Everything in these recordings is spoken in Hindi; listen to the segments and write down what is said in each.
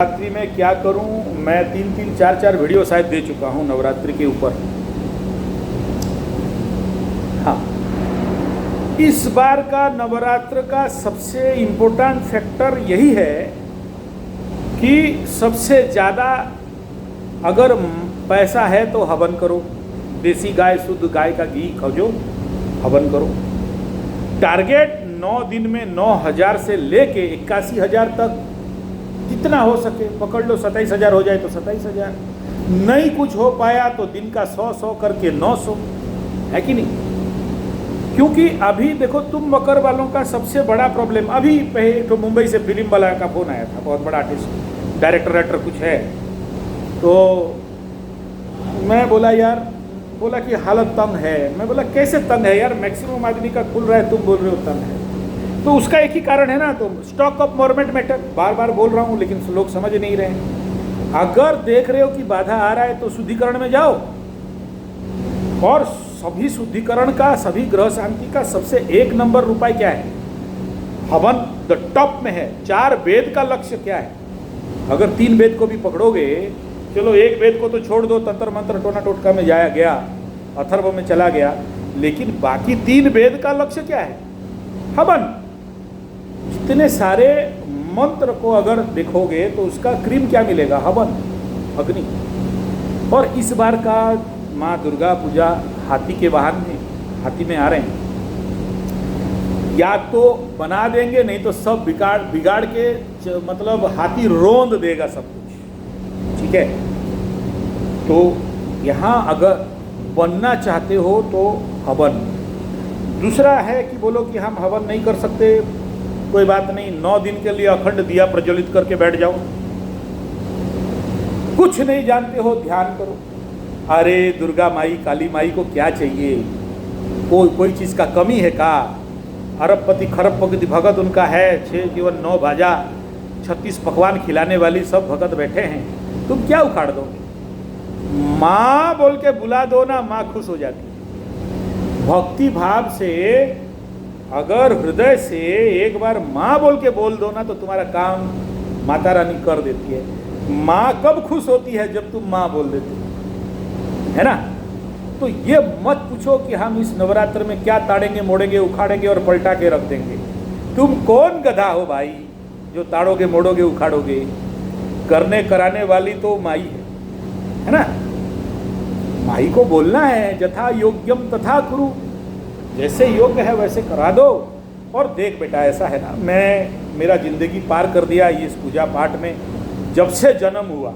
नवरात्रि में क्या करूं? मैं 3-3, 4-4 वीडियो शायद दे चुका हूं नवरात्रि के ऊपर। हाँ, इस बार का नवरात्र का सबसे इम्पोर्टेंट फैक्टर यही है कि सबसे ज़्यादा अगर पैसा है तो हवन करो, देसी गाय शुद्ध गाय का घी खोजो, हवन करो। टारगेट 9 दिन में 9,000 से लेके 81,000 तक जितना हो सके पकड़ लो। 27,000 हो जाए तो 27,000, नहीं कुछ हो पाया तो दिन का 100 करके 900, है कि नहीं? क्योंकि अभी देखो तुम मकर वालों का सबसे बड़ा प्रॉब्लम, अभी पहले तो मुंबई से फिल्म वाला का फोन आया था, बहुत बड़ा आर्टिस्ट डायरेक्टर कुछ है, तो मैं बोला यार, बोला कि हालत तंग है। मैं बोला कैसे तंग है यार, मैक्सिमम आदमी का खुल रहा है, तुम बोल रहे हो तंग है। तो उसका एक ही कारण है ना, तो स्टॉक ऑफ मोरमेंट मैटर, बार बार बोल रहा हूँ लेकिन लोग समझ नहीं रहे हैं। अगर देख रहे हो कि बाधा आ रहा है तो शुद्धिकरण में जाओ, और सभी शुद्धिकरण का, सभी ग्रह शांति का सबसे 1 नंबर उपाय क्या है? हवन द टॉप में है। 4 वेद का लक्ष्य क्या है? अगर 3 वेद को भी पकड़ोगे, चलो 1 वेद को तो छोड़ दो, तंत्र मंत्र टोना टोटका में जाया गया, अथर्व में चला गया, लेकिन बाकी 3 वेद का लक्ष्य क्या है? हवन। जितने सारे मंत्र को अगर देखोगे तो उसका क्रीम क्या मिलेगा? हवन, अग्नि। और इस बार का माँ दुर्गा पूजा हाथी के वाहन में, हाथी में आ रहे हैं, या तो बना देंगे, नहीं तो सब बिगाड़ के मतलब हाथी रोंद देगा सब कुछ, ठीक है? तो यहाँ अगर बनना चाहते हो तो हवन। दूसरा है कि बोलो कि हम हवन नहीं कर सकते, कोई बात नहीं, 9 दिन के लिए अखंड दिया प्रज्वलित करके बैठ जाओ। कुछ नहीं जानते हो, ध्यान करो। अरे दुर्गा माई, काली माई को क्या चाहिए? कोई चीज़ का कमी है का? अरबपति खरबपति भगत उनका है, 6 जीवन 9 भाजा, 36 पकवान खिलाने वाली सब भगत बैठे हैं, तुम क्या उखाड़ दोगे? माँ बोल के बुला दो ना, माँ खुश हो जाती है। भक्ति भाव से अगर हृदय से एक बार माँ बोल के बोल दो ना, तो तुम्हारा काम माता रानी कर देती है। माँ कब खुश होती है? जब तुम माँ बोल देते हो, है ना? तो ये मत पूछो कि हम इस नवरात्र में क्या ताड़ेंगे, मोड़ेंगे, उखाड़ेंगे और पलटा के रख देंगे। तुम कौन गधा हो भाई जो ताड़ोगे, मोड़ोगे, उखाड़ोगे? करने कराने वाली तो माई है ना? माई को बोलना है, यथा योग्यम तथा कुरु, जैसे योग्य है वैसे करा दो। और देख बेटा, ऐसा है ना, मेरा जिंदगी पार कर दिया इस पूजा पाठ में। जब से जन्म हुआ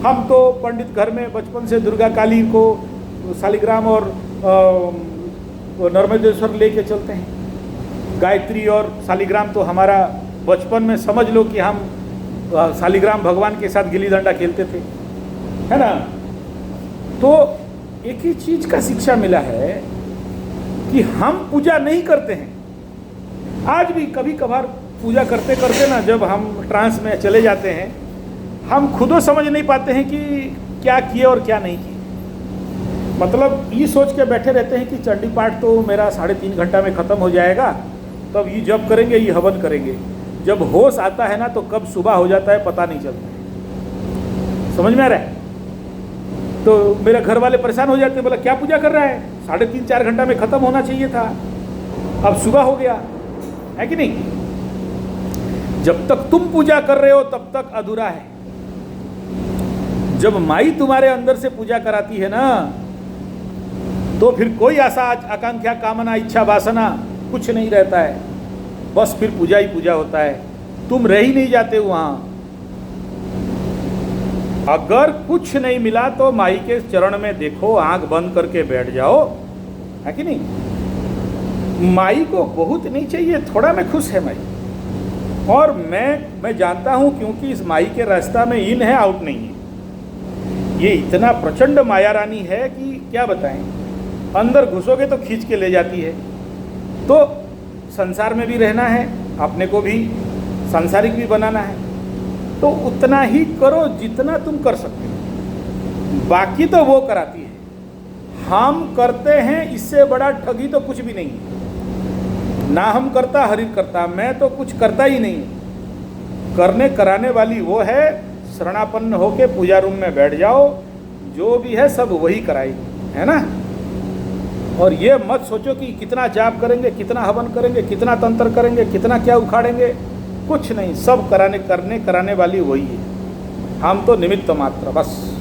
हम तो पंडित घर में बचपन से दुर्गा काली को शालिग्राम और नर्मदेश्वर लेके चलते हैं। गायत्री और शालिग्राम तो हमारा बचपन में, समझ लो कि हम शालिग्राम भगवान के साथ गिल्ली डंडा खेलते थे, है ना? तो एक ही चीज का शिक्षा मिला है कि हम पूजा नहीं करते हैं। आज भी कभी कभार पूजा करते करते ना, जब हम ट्रांस में चले जाते हैं, हम खुद समझ नहीं पाते हैं कि क्या किए और क्या नहीं किए। मतलब ये सोच के बैठे रहते हैं कि चंडी पाठ तो मेरा 3.5 घंटा में ख़त्म हो जाएगा, तब ये जब करेंगे, ये हवन करेंगे। जब होश आता है ना, तो कब सुबह हो जाता है पता नहीं चलता है। समझ में आ रहा है? तो मेरे घर वाले परेशान हो जाते हैं, बोला क्या पूजा कर रहा है, 3.5-4 घंटा में ख़त्म होना चाहिए था, अब सुबह हो गया, है कि नहीं? जब तक तुम पूजा कर रहे हो तब तक अधूरा है। जब माई तुम्हारे अंदर से पूजा कराती है ना, तो फिर कोई आशा, आकांक्षा, कामना, इच्छा, वासना कुछ नहीं रहता है, बस फिर पूजा ही पूजा होता है। तुम रह ही नहीं जाते वहाँ। अगर कुछ नहीं मिला तो माई के चरण में देखो, आंख बंद करके बैठ जाओ, है कि नहीं? माई को बहुत नहीं चाहिए, थोड़ा में खुश है माई। और मैं जानता हूं, क्योंकि इस माई के रास्ता में इन है, आउट नहीं है। ये इतना प्रचंड माया रानी है कि क्या बताएं। अंदर घुसोगे तो खींच के ले जाती है। तो संसार में भी रहना है, अपने को भी सांसारिक भी बनाना है, तो उतना ही करो जितना तुम कर सकते हो, बाकी तो वो कराती है। हम करते हैं, इससे बड़ा ठगी तो कुछ भी नहीं है। ना हम करता, हरि करता, मैं तो कुछ करता ही नहीं। करने कराने वाली वो है, शरणापन्न होके पूजा रूम में बैठ जाओ, जो भी है सब वही कराएगी, है ना। और ये मत सोचो कि कितना जाप करेंगे, कितना हवन करेंगे, कितना तंत्र करेंगे, कितना क्या उखाड़ेंगे, कुछ नहीं, सब करने कराने वाली वही है, हम तो निमित्त मात्र बस।